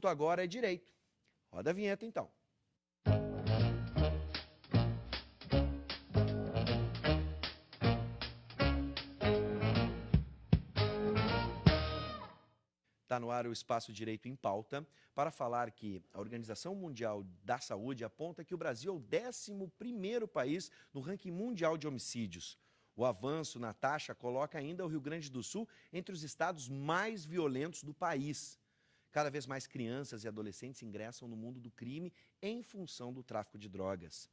assunto agora é direito. Roda a vinheta, então. Está no ar o Espaço Direito em Pauta para falar que a Organização Mundial da Saúde aponta que o Brasil é o 11º país no ranking mundial de homicídios. O avanço na taxa coloca ainda o Rio Grande do Sul entre os estados mais violentos do país. Cada vez mais crianças e adolescentes ingressam no mundo do crime em função do tráfico de drogas.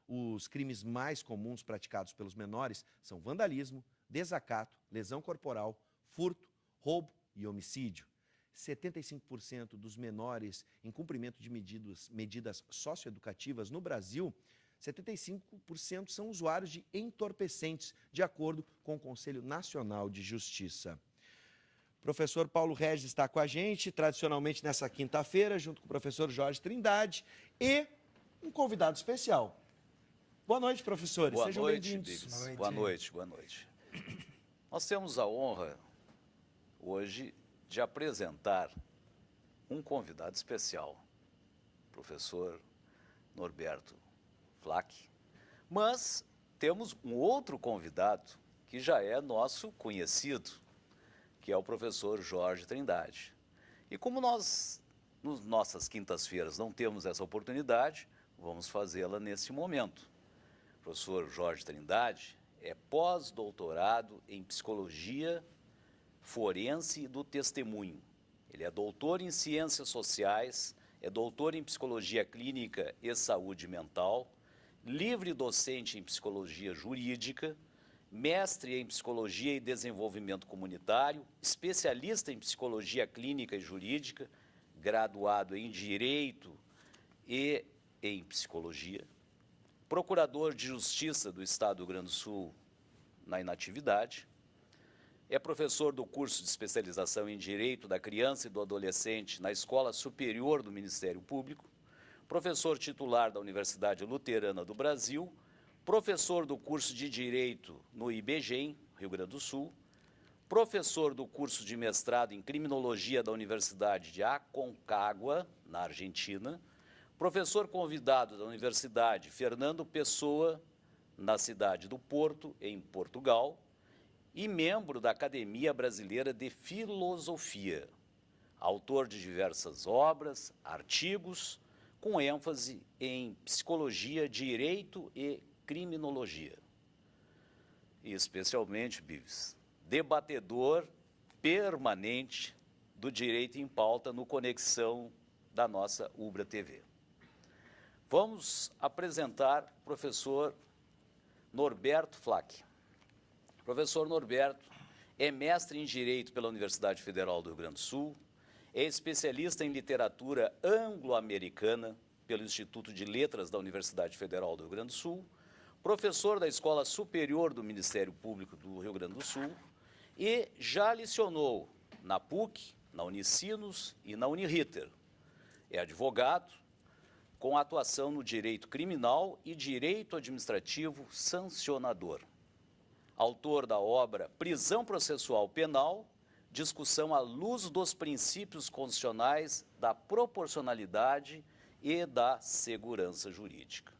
Os crimes mais comuns praticados pelos menores são vandalismo, desacato, lesão corporal, furto, roubo e homicídio. 75% dos menores em cumprimento de medidas socioeducativas no Brasil, 75% são usuários de entorpecentes, de acordo com o Conselho Nacional de Justiça. Professor Paulo Regis está com a gente, tradicionalmente nessa quinta-feira, junto com o professor Jorge Trindade e um convidado especial. Boa noite, professores. Sejam bem-vindos. Boa noite, boa noite. Nós temos a honra, hoje, de apresentar um convidado especial, professor Norberto Flack. Mas temos um outro convidado que já é nosso conhecido, que é o professor Jorge Trindade. E como nós, nas nossas quintas-feiras, não temos essa oportunidade, vamos fazê-la nesse momento. O professor Jorge Trindade é pós-doutorado em Psicologia Forense do Testemunho. Ele é doutor em Ciências Sociais, é doutor em Psicologia Clínica e Saúde Mental, livre docente em Psicologia Jurídica, mestre em Psicologia e Desenvolvimento Comunitário, especialista em Psicologia Clínica e Jurídica, graduado em Direito e em Psicologia, procurador de Justiça do Estado do Rio Grande do Sul na inatividade, é professor do curso de especialização em Direito da Criança e do Adolescente na Escola Superior do Ministério Público, professor titular da Universidade Luterana do Brasil, professor do curso de Direito no IBGEM, Rio Grande do Sul, professor do curso de mestrado em Criminologia da Universidade de Aconcagua, na Argentina, professor convidado da Universidade Fernando Pessoa, na cidade do Porto, em Portugal, e membro da Academia Brasileira de Filosofia, autor de diversas obras, artigos, com ênfase em psicologia, direito e criminologia. E especialmente, Bives, debatedor permanente do Direito em Pauta no Conexão da nossa Ubra TV. Vamos apresentar o professor Norberto Flack. O professor Norberto é mestre em Direito pela Universidade Federal do Rio Grande do Sul, é especialista em literatura anglo-americana pelo Instituto de Letras da Universidade Federal do Rio Grande do Sul, professor da Escola Superior do Ministério Público do Rio Grande do Sul e já lecionou na PUC, na Unicinos e na Uniriter. É advogado com atuação no direito criminal e direito administrativo sancionador. Autor da obra Prisão Processual Penal, discussão à luz dos princípios constitucionais da proporcionalidade e da segurança jurídica.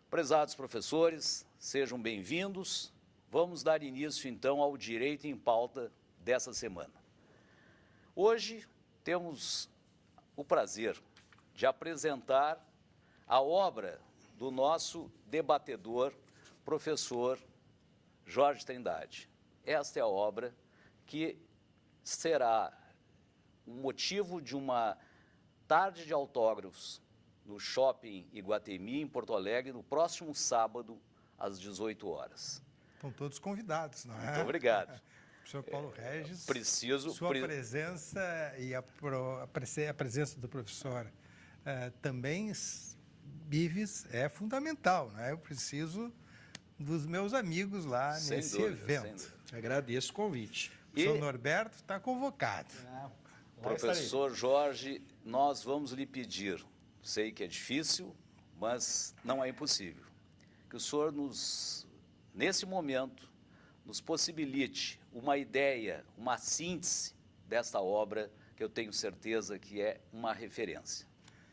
Prezados professores, sejam bem-vindos. Vamos dar início, então, ao Direito em Pauta dessa semana. Hoje temos o prazer de apresentar a obra do nosso debatedor, professor Jorge Trindade. Esta é a obra que será um motivo de uma tarde de autógrafos no Shopping Iguatemi, em Porto Alegre, no próximo sábado, às 18 horas. Estão todos convidados, não é? Muito obrigado. Professor Paulo Regis, sua presença e a presença do professor também, Bives, é fundamental, não é? Eu preciso dos meus amigos lá nesse evento. Agradeço o convite. O professor Norberto está convocado. Professor Jorge, nós vamos lhe pedir, sei que é difícil, mas não é impossível, que o senhor nesse momento, nos possibilite uma ideia, uma síntese desta obra que eu tenho certeza que é uma referência.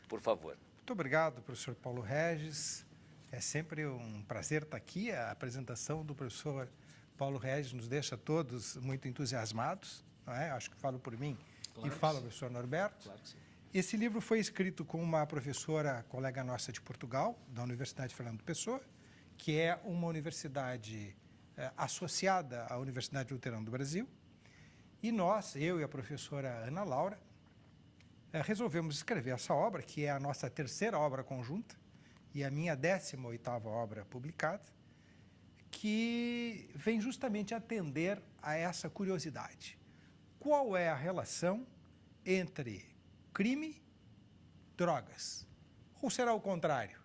Por favor. Muito obrigado, professor Paulo Regis. É sempre um prazer estar aqui. A apresentação do professor Paulo Regis nos deixa todos muito entusiasmados, não é? Acho que falo por mim e falo o professor Norberto. Claro que sim. Esse livro foi escrito com uma professora, colega nossa de Portugal, da Universidade Fernando Pessoa, que é uma universidade associada à Universidade Luterana do Brasil. E nós, eu e a professora Ana Laura, resolvemos escrever essa obra, que é a nossa terceira obra conjunta e a minha 18ª obra publicada, que vem justamente atender a essa curiosidade. Qual é a relação entre crime e drogas? Ou será o contrário?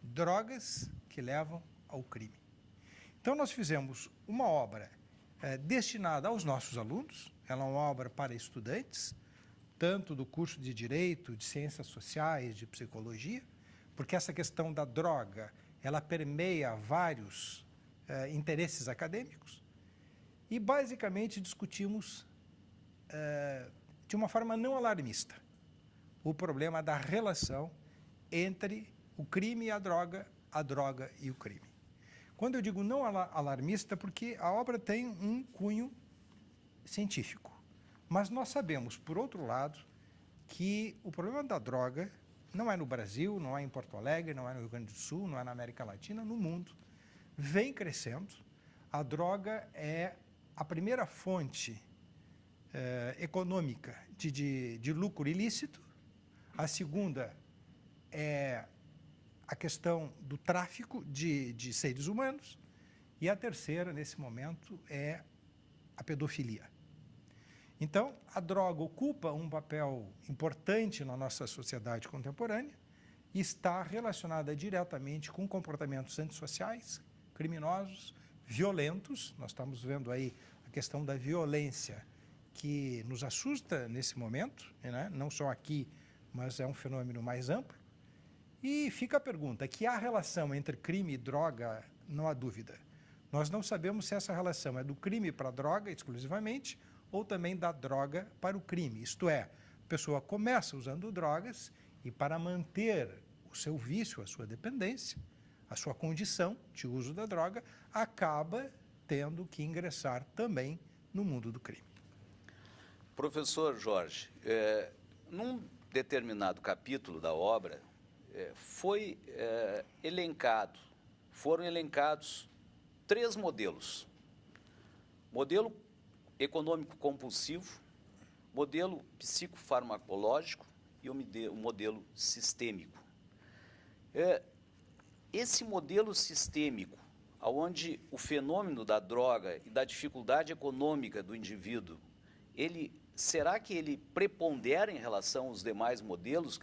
Drogas que levam ao crime. Então, nós fizemos uma obra destinada aos nossos alunos, ela é uma obra para estudantes, tanto do curso de Direito, de Ciências Sociais, de Psicologia, porque essa questão da droga, ela permeia vários interesses acadêmicos, e basicamente discutimos de uma forma não alarmista o problema da relação entre o crime e a droga e o crime. Quando eu digo não alarmista, porque a obra tem um cunho científico, mas nós sabemos, por outro lado, que o problema da droga não é no Brasil, não é em Porto Alegre, não é no Rio Grande do Sul, não é na América Latina, no mundo, vem crescendo. A droga é a primeira fonte econômica de lucro ilícito, a segunda é a questão do tráfico de seres humanos e a terceira, nesse momento, é a pedofilia. Então, a droga ocupa um papel importante na nossa sociedade contemporânea e está relacionada diretamente com comportamentos antissociais, criminosos, violentos. Nós estamos vendo aí a questão da violência que nos assusta nesse momento, né? Não só aqui, mas é um fenômeno mais amplo. E fica a pergunta, que há relação entre crime e droga, não há dúvida. Nós não sabemos se essa relação é do crime para a droga exclusivamente ou também da droga para o crime. Isto é, a pessoa começa usando drogas e para manter o seu vício, a sua dependência, a sua condição de uso da droga, acaba tendo que ingressar também no mundo do crime. Professor Jorge, num determinado capítulo da obra, foram elencados 3 modelos. Modelo econômico compulsivo, modelo psicofarmacológico e o modelo sistêmico. Esse modelo sistêmico, onde o fenômeno da droga e da dificuldade econômica do indivíduo, será que ele prepondera em relação aos demais modelos?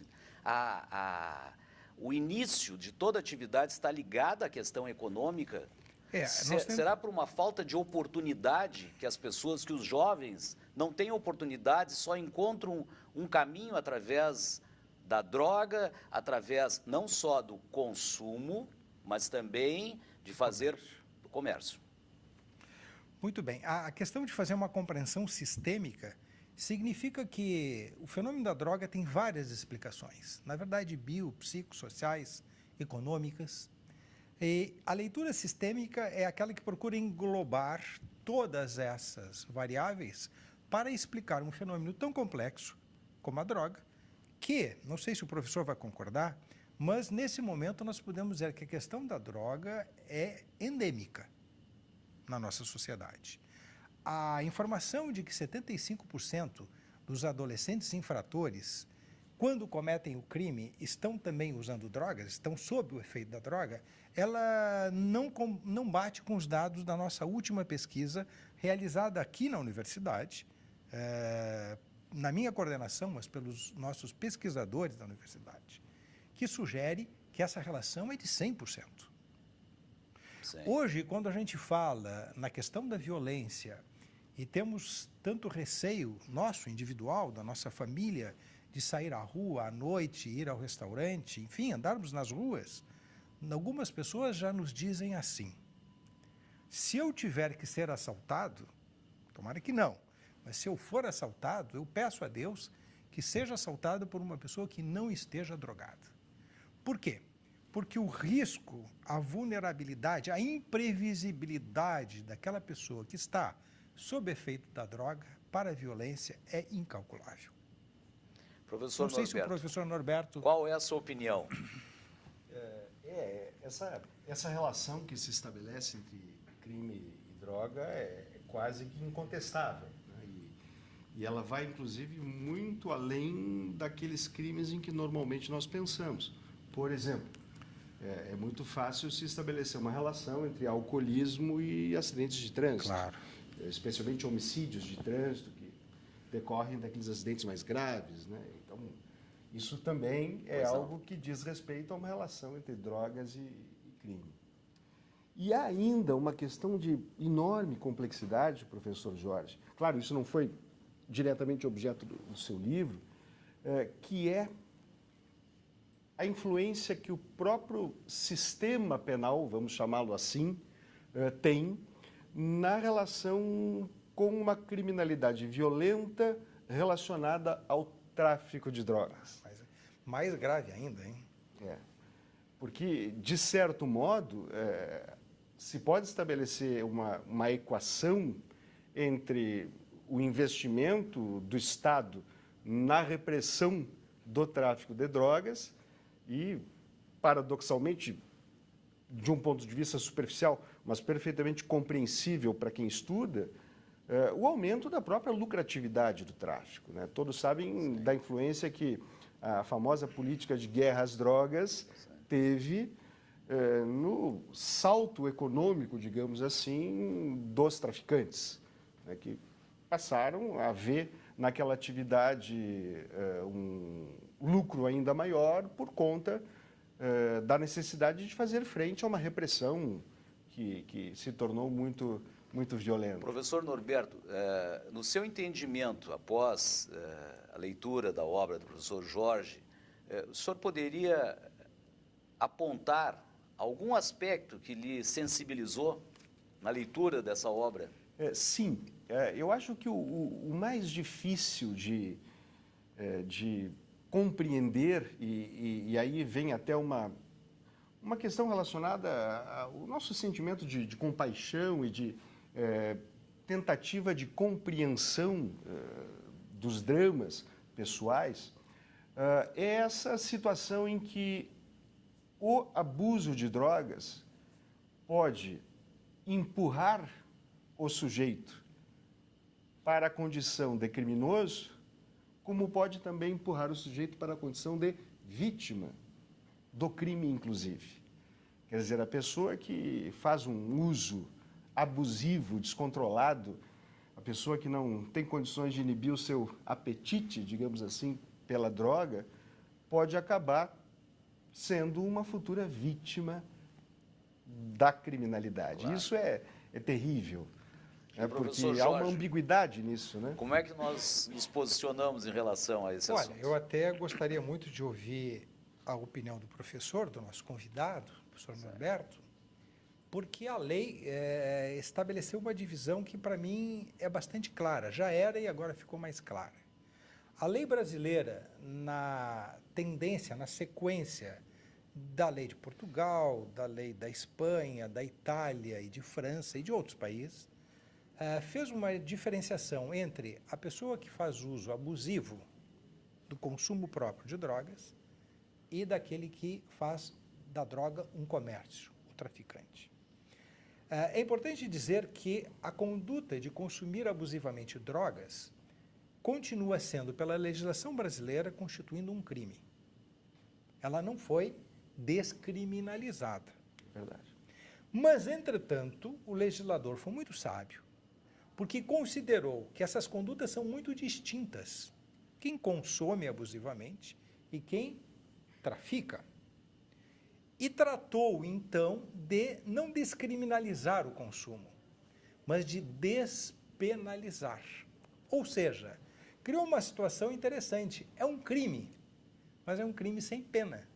O início de toda atividade está ligado à questão econômica? Será por uma falta de oportunidade que que os jovens não têm oportunidade, só encontram um caminho através da droga, através não só do consumo, mas também de fazer o comércio? Muito bem. A questão de fazer uma compreensão sistêmica significa que o fenômeno da droga tem várias explicações, na verdade psicossociais, econômicas. E a leitura sistêmica é aquela que procura englobar todas essas variáveis para explicar um fenômeno tão complexo como a droga, que, não sei se o professor vai concordar, mas nesse momento nós podemos dizer que a questão da droga é endêmica na nossa sociedade. A informação de que 75% dos adolescentes infratores, quando cometem o crime, estão também usando drogas, estão sob o efeito da droga, ela não bate com os dados da nossa última pesquisa realizada aqui na universidade, na minha coordenação, mas pelos nossos pesquisadores da universidade, que sugere que essa relação é de 100%. Sim. Hoje, quando a gente fala na questão da violência e temos tanto receio nosso, individual, da nossa família, de sair à rua à noite, ir ao restaurante, enfim, andarmos nas ruas, algumas pessoas já nos dizem assim: se eu tiver que ser assaltado, tomara que não, Mas se eu for assaltado, eu peço a Deus que seja assaltado por uma pessoa que não esteja drogada. Por quê? Porque o risco, a vulnerabilidade, a imprevisibilidade daquela pessoa que está sob efeito da droga para a violência é incalculável. Professor Não sei Norberto, se o professor Norberto... qual é a sua opinião? Essa relação que se estabelece entre crime e droga é quase que incontestável, né? E ela vai, inclusive, muito além daqueles crimes em que normalmente nós pensamos. Por exemplo, é muito fácil se estabelecer uma relação entre alcoolismo e acidentes de trânsito. Claro. Especialmente homicídios de trânsito, que decorrem daqueles acidentes mais graves, né? Então, isso também é algo que diz respeito a uma relação entre drogas e crime. E há ainda uma questão de enorme complexidade, professor Jorge. Claro, isso não foi diretamente objeto do seu livro, que é a influência que o próprio sistema penal, vamos chamá-lo assim, tem na relação com uma criminalidade violenta relacionada ao tráfico de drogas. Mais grave ainda, hein? Porque, de certo modo, se pode estabelecer uma equação entre o investimento do Estado na repressão do tráfico de drogas e, paradoxalmente, de um ponto de vista superficial, mas perfeitamente compreensível para quem estuda, o aumento da própria lucratividade do tráfico, né? Todos sabem da influência que a famosa política de guerra às drogas teve no salto econômico, digamos assim, dos traficantes, né, que passaram a ver naquela atividade um lucro ainda maior por conta da necessidade de fazer frente a uma repressão que se tornou muito violenta. Professor Norberto, no seu entendimento, após a leitura da obra do professor Jorge, o senhor poderia apontar algum aspecto que lhe sensibilizou na leitura dessa obra? Sim. Eu acho que o mais difícil de compreender, e aí vem até uma questão relacionada ao nosso sentimento de compaixão e de tentativa de compreensão dos dramas pessoais, é essa situação em que o abuso de drogas pode empurrar o sujeito para a condição de criminoso, como pode também empurrar o sujeito para a condição de vítima do crime, inclusive. Quer dizer, a pessoa que faz um uso abusivo, descontrolado, a pessoa que não tem condições de inibir o seu apetite, digamos assim, pela droga, pode acabar sendo uma futura vítima da criminalidade. Claro. Isso é terrível, porque há uma ambiguidade nisso, né? Como é que nós nos posicionamos em relação a esse assunto? Olha, eu até gostaria muito de ouvir a opinião do professor, do nosso convidado, o professor Norberto, porque a lei estabeleceu uma divisão que, para mim, é bastante clara. Já era e agora ficou mais clara. A lei brasileira, na tendência, na sequência da lei de Portugal, da lei da Espanha, da Itália e de França e de outros países, fez uma diferenciação entre a pessoa que faz uso abusivo do consumo próprio de drogas e daquele que faz da droga um comércio, o traficante. É importante dizer que a conduta de consumir abusivamente drogas continua sendo, pela legislação brasileira, constituindo um crime. Ela não foi descriminalizada. Verdade. Mas, entretanto, o legislador foi muito sábio, porque considerou que essas condutas são muito distintas. Quem consome abusivamente e quem trafica. E tratou, então, de não descriminalizar o consumo, mas de despenalizar. Ou seja, criou uma situação interessante. É um crime, mas é um crime sem pena.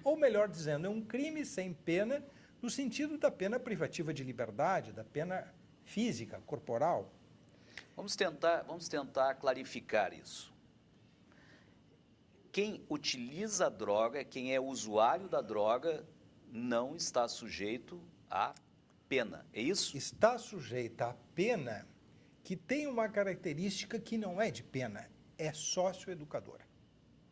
Ou melhor dizendo, é um crime sem pena no sentido da pena privativa de liberdade, da pena física, corporal. Vamos tentar clarificar isso. Quem utiliza a droga, quem é usuário da droga, não está sujeito à pena, é isso? Está sujeita à pena que tem uma característica que não é de pena, é socioeducadora.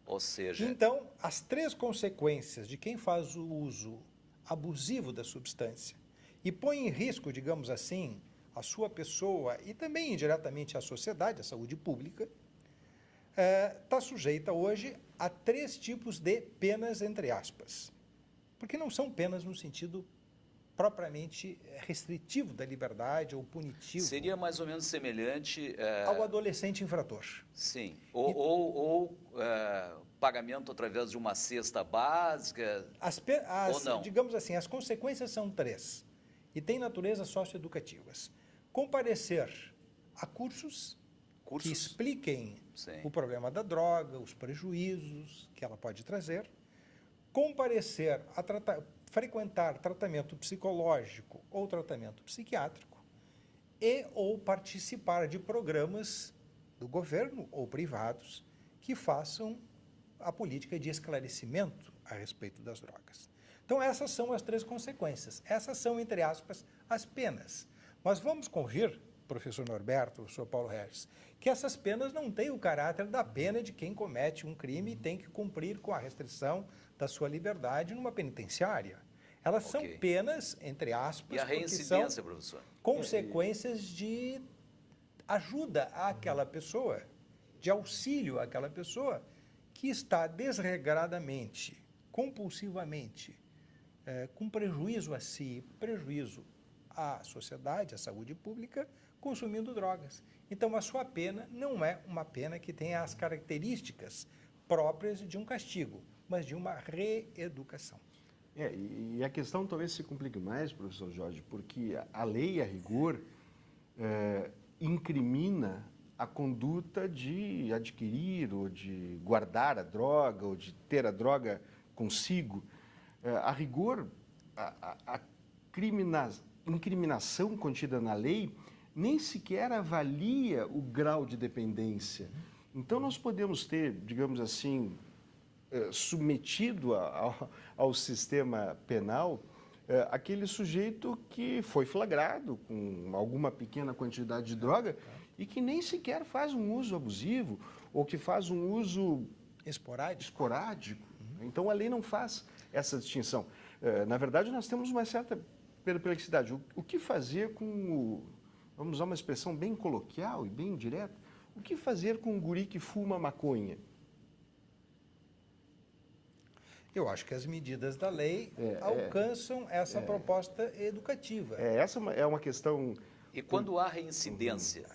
Ou seja, Então, as 3 consequências de quem faz o uso abusivo da substância e põe em risco, digamos assim, a sua pessoa e também indiretamente a sociedade, a saúde pública, está sujeita hoje a 3 tipos de penas, entre aspas. Porque não são penas no sentido propriamente restritivo da liberdade ou punitivo. seria mais ou menos semelhante... ao adolescente infrator. Sim, ou pagamento através de uma cesta básica, ou não? Digamos assim, as consequências são 3 e têm natureza socioeducativas. Comparecer a cursos que expliquem Sim. o problema da droga, os prejuízos que ela pode trazer, comparecer a frequentar tratamento psicológico ou tratamento psiquiátrico e ou participar de programas do governo ou privados que façam a política de esclarecimento a respeito das drogas. Então, essas são as 3 consequências. Essas são, entre aspas, as penas. Mas vamos convir, professor Norberto, professor Paulo Regis, que essas penas não têm o caráter da pena de quem comete um crime e tem que cumprir com a restrição da sua liberdade numa penitenciária. Elas são penas, entre aspas, E a reincidência, professor? Consequências de ajuda àquela pessoa, de auxílio àquela pessoa que está desregradamente, compulsivamente, com prejuízo a si, prejuízo à sociedade, à saúde pública, consumindo drogas. Então, a sua pena não é uma pena que tenha as características próprias de um castigo, mas de uma reeducação. E a questão talvez se complique mais, professor Jorge, porque a lei, a rigor, incrimina a conduta de adquirir ou de guardar a droga ou de ter a droga consigo. A rigor, a incriminação contida na lei nem sequer avalia o grau de dependência. Então, nós podemos ter, digamos assim, submetido ao sistema penal aquele sujeito que foi flagrado com alguma pequena quantidade de droga e que nem sequer faz um uso abusivo ou que faz um uso esporádico. Então, a lei não faz essa distinção. Na verdade, nós temos uma certa perplexidade. O que fazer com vamos usar uma expressão bem coloquial e bem direta, o que fazer com um guri que fuma maconha? Eu acho que as medidas da lei alcançam essa proposta educativa. Essa é uma questão... E quando há reincidência?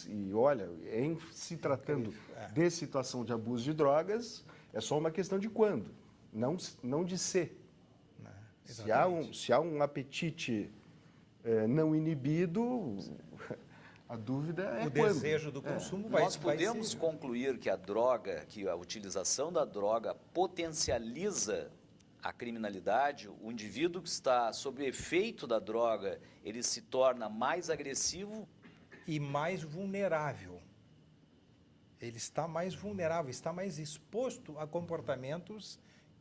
E olha, em se tratando de situação de abuso de drogas, é só uma questão de quando, não de se. Se há um apetite não inibido, a dúvida é o quando. Desejo do consumo vai... Nós podemos concluir que a utilização da droga potencializa a criminalidade. O indivíduo que está sob efeito da droga, ele se torna mais agressivo e mais vulnerável. Ele está mais vulnerável, está mais exposto a comportamentos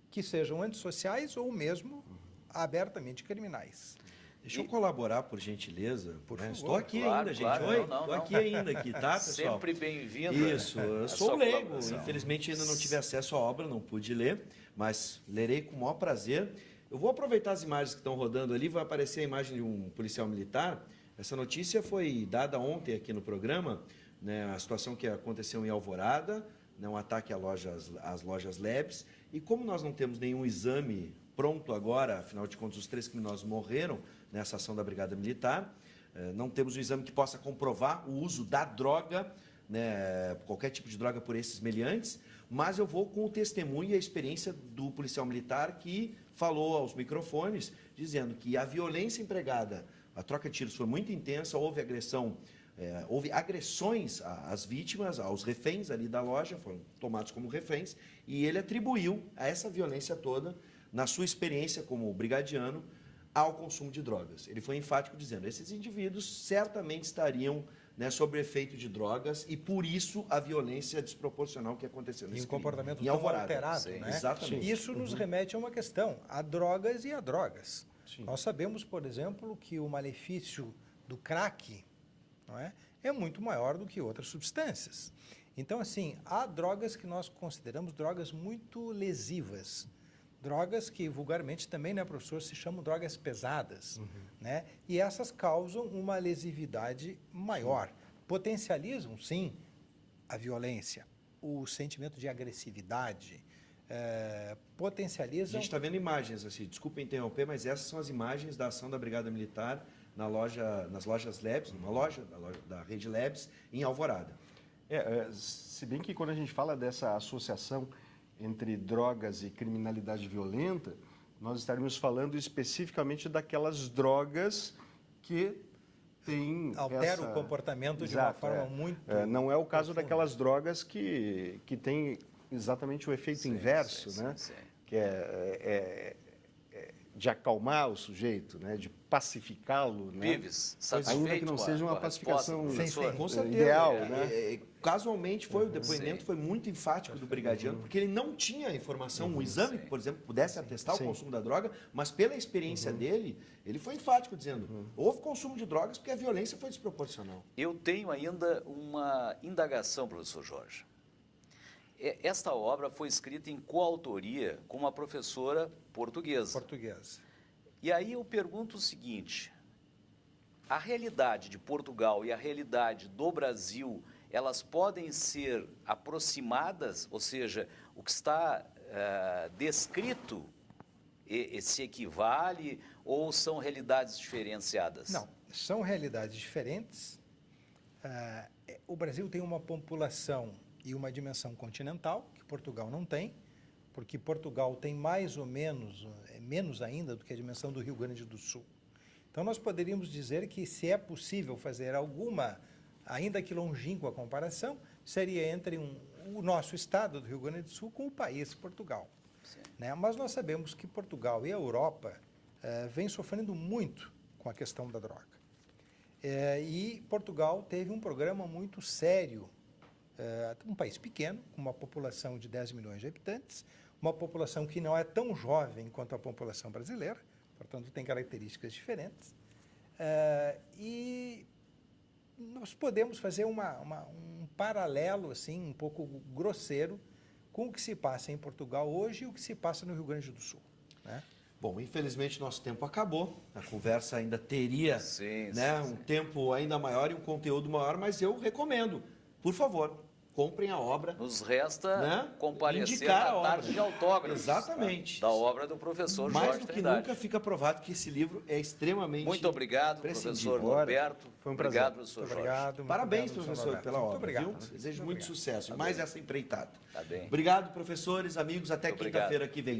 que sejam antissociais ou mesmo abertamente criminais. Deixa eu colaborar, por gentileza. Por favor. Estou aqui Claro, ainda, gente. claro. Oi, Não. estou aqui ainda, tá, pessoal? Sempre bem-vindo. Isso, eu sou leigo. Infelizmente ainda não tive acesso à obra, não pude ler, mas lerei com o maior prazer. Eu vou aproveitar as imagens que estão rodando ali, vai aparecer a imagem de um policial militar. Essa notícia foi dada ontem aqui no programa, né, a situação que aconteceu em Alvorada, né, um ataque às lojas Labs. E como nós não temos nenhum exame pronto agora, afinal de contas os 3 criminosos morreram nessa ação da Brigada Militar, não temos um exame que possa comprovar o uso da droga, né, qualquer tipo de droga por esses meliantes, mas eu vou com o testemunho e a experiência do policial militar que falou aos microfones, dizendo que a violência empregada, a troca de tiros foi muito intensa, houve agressão, houve agressões às vítimas, aos reféns ali da loja, foram tomados como reféns, e ele atribuiu a essa violência toda, na sua experiência como brigadiano, ao consumo de drogas. Ele foi enfático dizendo, esses indivíduos certamente estariam, né, sob efeito de drogas e por isso a violência desproporcional que aconteceu nesse E um comportamento crime. tão Alvorada. alterado, Sim, né? exatamente. Isso nos remete a uma questão, a drogas e a drogas. Sim. Nós sabemos, por exemplo, que o malefício do crack, não é, é muito maior do que outras substâncias. Então, assim, há drogas que nós consideramos drogas muito lesivas, drogas que vulgarmente também, né, professor, se chamam drogas pesadas, né? E essas causam uma lesividade maior. Potencializam, sim, a violência, o sentimento de agressividade, A potencializam... gente está vendo imagens, assim, desculpa interromper, mas essas são as imagens da ação da Brigada Militar nas lojas Labs, numa loja da Rede Labs, em Alvorada. Se bem que quando a gente fala dessa associação entre drogas e criminalidade violenta, nós estaríamos falando especificamente daquelas drogas que têm altera o comportamento de uma forma muito não é o caso profunda. daquelas drogas que têm exatamente o efeito inverso, né? Sim. Que é de acalmar o sujeito, né? De pacificá-lo, né? Vives, satisfeito Ainda que não com a- seja uma com a pacificação resposta, Sim, professor? sim. Com certeza. ideal, né? Casualmente, o depoimento Sim. foi muito enfático do brigadiano, porque ele não tinha informação, um exame, por exemplo, que pudesse atestar o Sim. consumo da droga, mas pela experiência dele, ele foi enfático, dizendo, houve consumo de drogas porque a violência foi desproporcional. Eu tenho ainda uma indagação, professor Jorge. Esta obra foi escrita em coautoria com uma professora portuguesa. portuguesa. E aí eu pergunto o seguinte, a realidade de Portugal e a realidade do Brasil, elas podem ser aproximadas, ou seja, o que está descrito se equivale ou são realidades diferenciadas? Não, são realidades diferentes. O Brasil tem uma população e uma dimensão continental, que Portugal não tem, porque Portugal tem mais ou menos, menos ainda do que a dimensão do Rio Grande do Sul. Então, nós poderíamos dizer que, se é possível fazer alguma, ainda que longínqua comparação, seria entre o nosso estado do Rio Grande do Sul com o país Portugal. Né? Mas nós sabemos que Portugal e a Europa vêm sofrendo muito com a questão da droga. E Portugal teve um programa muito sério, um país pequeno, com uma população de 10 milhões de habitantes, uma população que não é tão jovem quanto a população brasileira, portanto, tem características diferentes. E nós podemos fazer um paralelo, assim, um pouco grosseiro, com o que se passa em Portugal hoje e o que se passa no Rio Grande do Sul, né? Bom, infelizmente nosso tempo acabou, a conversa ainda teria um tempo ainda maior e um conteúdo maior, mas eu recomendo, por favor, comprem a obra. Nos resta comparecer indicar na a obra. tarde de autógrafos. Exatamente. Da obra do professor Mais Jorge do que Trindade. nunca fica provado que esse livro é extremamente Muito obrigado, prescindível. professor Norberto. Foi um prazer. Obrigado, professor Muito Jorge. obrigado. muito Parabéns, obrigado, professor, Norberto. pela Muito obra, obrigado. viu? Desejo Muito muito obrigado. sucesso. Tá E mais bem. essa empreitada. Tá bem. Obrigado, professores, amigos. Até Muito obrigado. quinta-feira que vem.